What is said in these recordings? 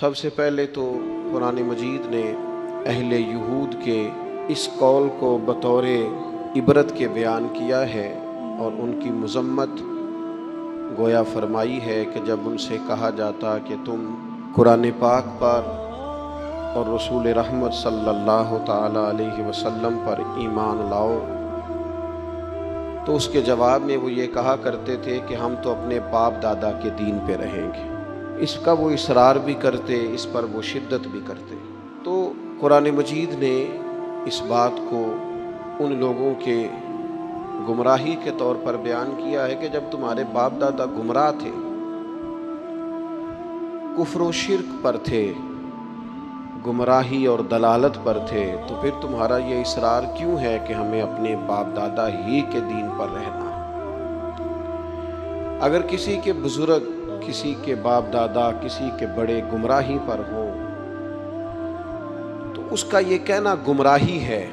سب سے پہلے تو قرآن مجید نے اہل یہود کے اس قول کو بطور عبرت کے بیان کیا ہے اور ان کی مذمت گویا فرمائی ہے کہ جب ان سے کہا جاتا کہ تم قرآن پاک پر اور رسول رحمت صلی اللہ تعالی علیہ وسلم پر ایمان لاؤ، تو اس کے جواب میں وہ یہ کہا کرتے تھے کہ ہم تو اپنے باپ دادا کے دین پہ رہیں گے۔ اس کا وہ اصرار بھی کرتے، اس پر وہ شدت بھی کرتے۔ تو قرآن مجید نے اس بات کو ان لوگوں کے گمراہی کے طور پر بیان کیا ہے کہ جب تمہارے باپ دادا گمراہ تھے، کفر و شرک پر تھے، گمراہی اور دلالت پر تھے، تو پھر تمہارا یہ اصرار کیوں ہے کہ ہمیں اپنے باپ دادا ہی کے دین پر رہنا ہے؟ اگر کسی کے بزرگ، کسی کے باپ دادا، کسی کے بڑے گمراہی پر ہوں تو اس کا یہ کہنا گمراہی ہے،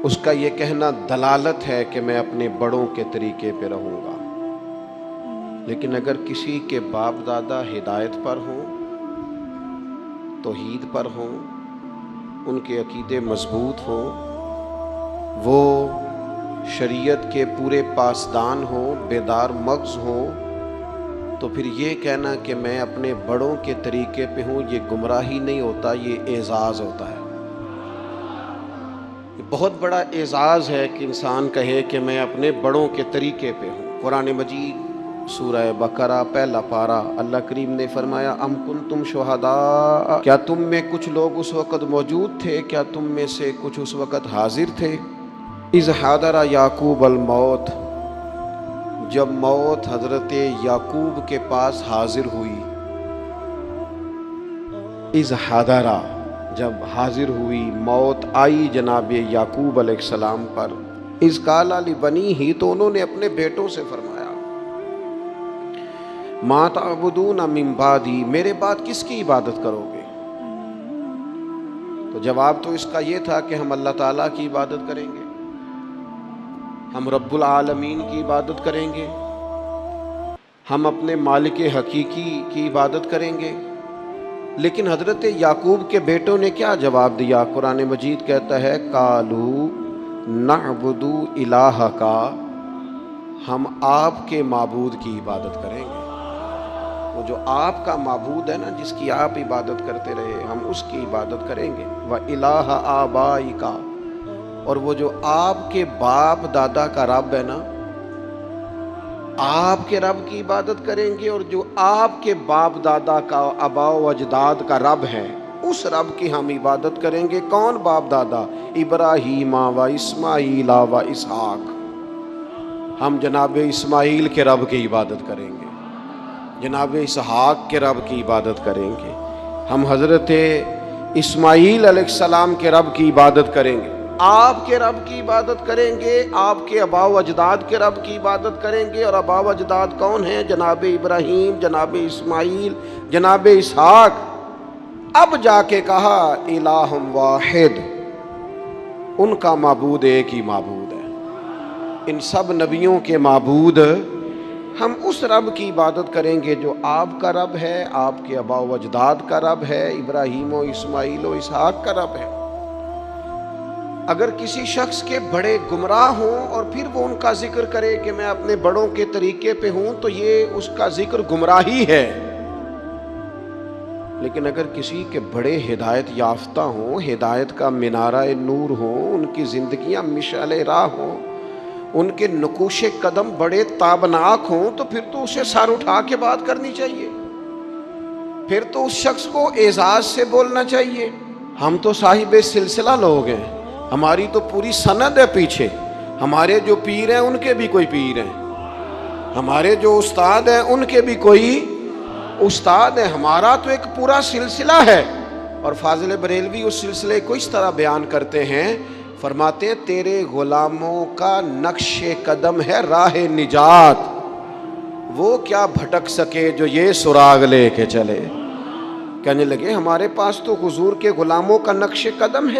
اس کا یہ کہنا دلالت ہے کہ میں اپنے بڑوں کے طریقے پہ رہوں گا۔ لیکن اگر کسی کے باپ دادا ہدایت پر ہوں، توحید پر ہوں، ان کے عقیدے مضبوط ہوں، وہ شریعت کے پورے پاسدان ہوں، بیدار مغز ہوں، تو پھر یہ کہنا کہ میں اپنے بڑوں کے طریقے پہ ہوں، یہ گمراہی نہیں ہوتا، یہ اعزاز ہوتا ہے۔ یہ بہت بڑا اعزاز ہے کہ انسان کہے کہ میں اپنے بڑوں کے طریقے پہ ہوں۔ قرآن مجید سورہ بقرہ پہلا پارہ، اللہ کریم نے فرمایا ام کنتم شہداء، کیا تم میں کچھ لوگ اس وقت موجود تھے، کیا تم میں سے کچھ اس وقت حاضر تھے؟ اذ حضر یعقوب الموت، جب موت حضرت یعقوب کے پاس حاضر ہوئی۔ اذ حضر، جب حاضر ہوئی، موت آئی جناب یعقوب علیہ السلام پر۔ اذ قال لبنیہ، تو انہوں نے اپنے بیٹوں سے فرمایا ما تعبدون من بعدی، میرے بعد کس کی عبادت کرو گے؟ تو جواب تو اس کا یہ تھا کہ ہم اللہ تعالیٰ کی عبادت کریں گے، ہم رب العالمین کی عبادت کریں گے، ہم اپنے مالک حقیقی کی عبادت کریں گے۔ لیکن حضرت یعقوب کے بیٹوں نے کیا جواب دیا؟ قرآن مجید کہتا ہے قالوا نعبد الہک، ہم آپ کے معبود کی عبادت کریں گے۔ وہ جو آپ کا معبود ہے نا، جس کی آپ عبادت کرتے رہے، ہم اس کی عبادت کریں گے۔ وَإِلَٰهَ آبَائِكَ، اور وہ جو آپ کے باپ دادا کا رب ہے نا، آپ کے رب کی عبادت کریں گے، اور جو آپ کے باپ دادا کا، آباء و اجداد کا رب ہے، اس رب کی ہم عبادت کریں گے۔ کون باپ دادا؟ ابراہیم و اسماعیل و اسحاق، ہم جناب اسماعیل کے رب کی عبادت کریں گے، جناب اسحاق کے رب کی عبادت کریں گے، ہم حضرت اسماعیل علیہ السلام کے رب کی عبادت کریں گے، آپ کے رب کی عبادت کریں گے، آپ کے آباء و اجداد کے رب کی عبادت کریں گے۔ اور آباء و اجداد کون ہیں؟ جناب ابراہیم، جناب اسماعیل، جناب اسحاق۔ اب جا کے کہا الہ واحد، ان کا معبود ایک ہی معبود ہے، ان سب نبیوں کے معبود ہم اس رب کی عبادت کریں گے جو آپ کا رب ہے، آپ کے آباء و اجداد کا رب ہے، ابراہیم و اسماعیل و اسحاق کا رب ہے۔ اگر کسی شخص کے بڑے گمراہ ہوں اور پھر وہ ان کا ذکر کرے کہ میں اپنے بڑوں کے طریقے پہ ہوں، تو یہ اس کا ذکر گمراہی ہے۔ لیکن اگر کسی کے بڑے ہدایت یافتہ ہوں، ہدایت کا منارہ نور ہوں، ان کی زندگیاں مشعل راہ ہوں، ان کے نقوش قدم بڑے تابناک ہوں، تو پھر تو اسے سر اٹھا کے بات کرنی چاہیے، پھر تو اس شخص کو اعزاز سے بولنا چاہیے۔ ہم تو صاحب سلسلہ لوگ ہیں، ہماری تو پوری سند ہے پیچھے، ہمارے جو پیر ہیں ان کے بھی کوئی پیر ہیں، ہمارے جو استاد ہیں ان کے بھی کوئی استاد ہیں، ہمارا تو ایک پورا سلسلہ ہے۔ اور فاضل بریلوی اس سلسلے کو اس طرح بیان کرتے ہیں، فرماتے ہیں تیرے غلاموں کا نقش قدم ہے راہ نجات، وہ کیا بھٹک سکے جو یہ سراغ لے کے چلے۔ کہنے لگے ہمارے پاس تو حضور کے غلاموں کا نقش قدم ہے۔